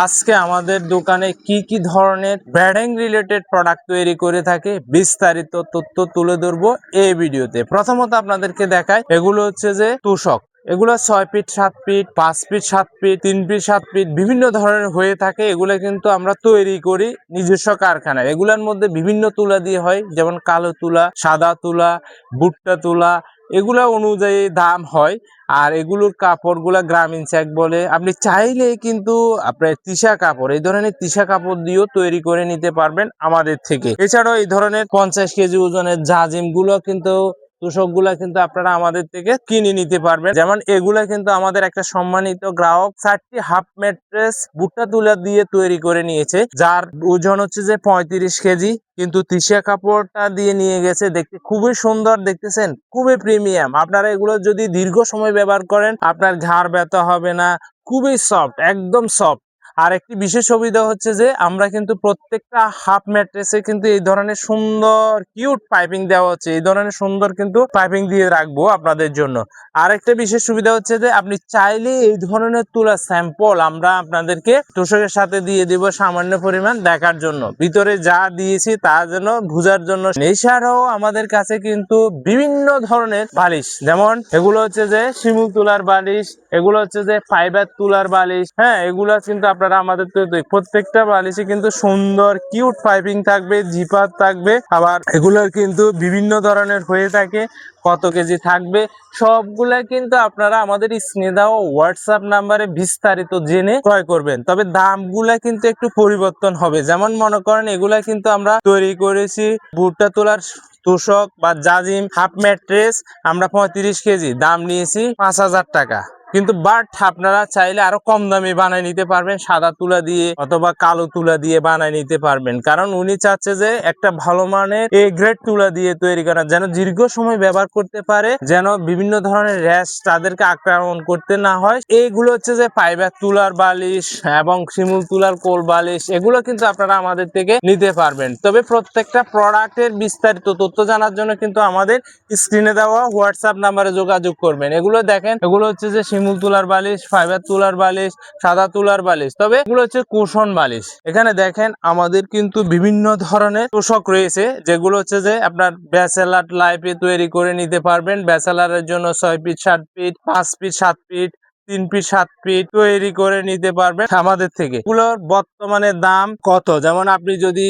আজকে আমাদের দোকানে কি কি ধরনের ব্র্যান্ডিং রিলেটেড প্রোডাক্ট তৈরি করে থাকে বিস্তারিত তথ্য তুলে ধরবো এই ভিডিওতে। প্রথমত আপনাদেরকে দেখাই, এগুলো হচ্ছে যে তোশক। এগুলো 6 feet 7 feet 5 feet 7 feet 3 feet 7 feet বিভিন্ন ধরনের হয়ে থাকে। এগুলো কিন্তু আমরা তৈরি করি নিজস্ব কারখানায়। এগুলোর মধ্যে বিভিন্ন তুলা দিয়ে হয়, যেমন কালো তুলা, সাদা তুলা, ভুট্টা তুলা, এগুলা অনুযায়ী দাম হয়। আর এগুলোর কাপড়গুলা গ্রামীণ চেক বলে। আপনি চাইলে কিন্তু আপনার তিশা কাপড়, এই ধরনের তিশা কাপড় দিয়েও তৈরি করে নিতে পারবেন আমাদের থেকে। এছাড়াও এই ধরনের 50 কেজি ওজনের জাজিম গুলো কিন্তু, তোশক গুলা কিন্তু আপনারা আমাদের থেকে কিনে নিতে পারবেন। যেমন এগুলা কিন্তু আমাদের একটা সম্মানিত গ্রাহক 4টি হাফ ম্যাট্রেস ভুট্টা তুলা দিয়ে তৈরি করে নিয়েছে, যার ওজন হচ্ছে যে 35 কেজি, কিন্তু তিশা কাপড়টা দিয়ে নিয়ে গেছে। দেখতে খুবই সুন্দর, দেখতেছেন, খুবই প্রিমিয়াম। আপনারা এগুলো যদি দীর্ঘ সময় ব্যবহার করেন আপনার ঘাড় ব্যথা হবে না, খুবই সফট, একদম সফট। আর একটি বিশেষ সুবিধা হচ্ছে যে আমরা কিন্তু প্রত্যেকটা হাফ ম্যাট্রেসে কিন্তু এই ধরনের সুন্দর কিউট পাইপিং দেওয়া হচ্ছে, এই ধরনের সুন্দর কিন্তু পাইপিং দিয়ে রাখবো আপনাদের জন্য। আর একটা বিশেষ সুবিধা হচ্ছে যে আপনি চাইলে এই ধরনের তুলা স্যাম্পল আমরা আপনাদেরকে তোশকের সাথে দিয়ে দিব সামান্য পরিমাণ দেখার জন্য, ভিতরে যা দিয়েছি তা যেন বুঝার জন্য। এছাড়াও আমাদের কাছে কিন্তু বিভিন্ন ধরনের বালিশ, যেমন এগুলো হচ্ছে যে শিমুল তুলার বালিশ, এগুলো হচ্ছে যে ফাইবার তুলার বালিশ। হ্যাঁ, এগুলো কিন্তু আপনারা আমাদের প্রত্যেকটা বালিশে কিন্তু সুন্দর কিউট পাইপিং থাকবে, জিপার থাকবে। আবার এগুলোর কিন্তু বিভিন্ন ধরনের হয়ে থাকে, কত কেজি থাকবে সবগুলা কিন্তু আপনারা আমাদের স্ক্রিনে দেওয়া হোয়াটসঅ্যাপ নাম্বারে বিস্তারিত জেনে ক্রয় করবেন। তবে দামগুলা কিন্তু একটু পরিবর্তন হবে। যেমন মনে করেন এগুলা কিন্তু আমরা তৈরি করেছি ভুট্টা তোলার তোশক বা জাজিম হাফ ম্যাট্রেস, আমরা 35 কেজি দাম নিয়েছি 5,000 টাকা। কিন্তু বাট আপনারা চাইলে আরো কম দামে বানায় নিতে পারবেন, সাদা তুলা দিয়ে অথবা কালো তুলা দিয়ে বানায় নিতে পারবেন। কারণ উনি চাচ্ছে যে একটা ভালো মানের এ গ্রেড তুলা দিয়ে তৈরি করা, যেন দীর্ঘ সময় ব্যবহার করতে পারে, যেন বিভিন্ন ধরনের র্যাশ তাদেরকে আক্রমণ করতে না হয়। এইগুলো হচ্ছে যে ফাইবার তুলার বালিশ এবং শিমুল তুলার কোল বালিশ, এগুলো কিন্তু আপনারা আমাদের থেকে নিতে পারবেন। তবে প্রত্যেকটা প্রোডাক্টের বিস্তারিত তথ্য জানার জন্য কিন্তু আমাদের স্ক্রিনে দেওয়া হোয়াটসঅ্যাপ নাম্বারে যোগাযোগ করবেন। এগুলো দেখেন, এগুলো হচ্ছে যে শিমুল তুলার বালিশ, ফাইবার তুলার বালিশ, সাদা তুলার বালিশ, তবে এগুলো হচ্ছে কুশন বালিশ। এখানে দেখেন আমাদের কিন্তু বিভিন্ন ধরনের তোশক রয়েছে, যেগুলো হচ্ছে যে আপনার ব্যাচেলার লাইফে তৈরি করে নিতে পারবেন। ব্যাচেলারের জন্য 6 feet 7 feet 5 feet 7 feet 3 feet 7 feet তৈরি করে নিতে পারবেন আমাদের থেকে। এগুলোর বর্তমানে দাম কত, যেমন আপনি যদি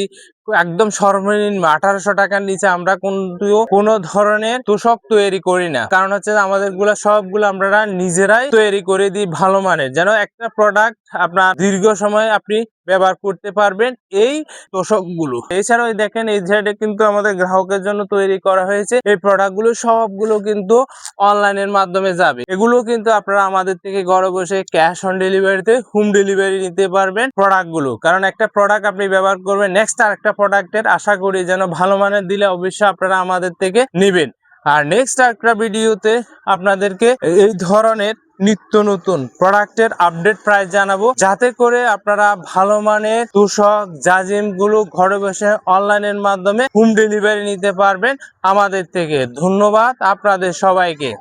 একদম সর্বনিম্ন 1800 টাকার নিচে আমরা কোনো ধরনের তোশক তৈরি করি না। কারণ হচ্ছে আমাদের সবগুলো আমরা নিজেরাই তৈরি করে দিই ভালো মানের, যেন একটা প্রোডাক্ট আপনার দীর্ঘ সময় আপনি ব্যবহার করতে পারবেন এই তোশক গুলো। এছাড়াও দেখেন এই সাইডে কিন্তু আমাদের গ্রাহকের জন্য তৈরি করা হয়েছে এই প্রোডাক্ট গুলো, সবগুলো কিন্তু অনলাইনের মাধ্যমে যাবে। এগুলো কিন্তু আপনারা আমাদের থেকে ঘরে বসে ক্যাশ অন ডেলিভারিতে হোম ডেলিভারি নিতে পারবেন প্রোডাক্ট গুলো। কারণ একটা প্রোডাক্ট আপনি ব্যবহার করবেন, নেক্সট আর একটা প্রোডাক্টের আশা করি যেন ভালো মানের দিলে অবশ্যই আপনারা আমাদের থেকে নেবেন। আর নেক্সট একটা ভিডিওতে আপনাদেরকে এই ধরনের নিত্য নতুন প্রোডাক্টের আপডেট প্রাইস জানাবো, যাতে করে আপনারা ভালো মানের তোশক জাজিম গুলো ঘরে বসে অনলাইনের মাধ্যমে হোম ডেলিভারি নিতে পারবেন আমাদের থেকে। ধন্যবাদ আপনাদের সবাইকে।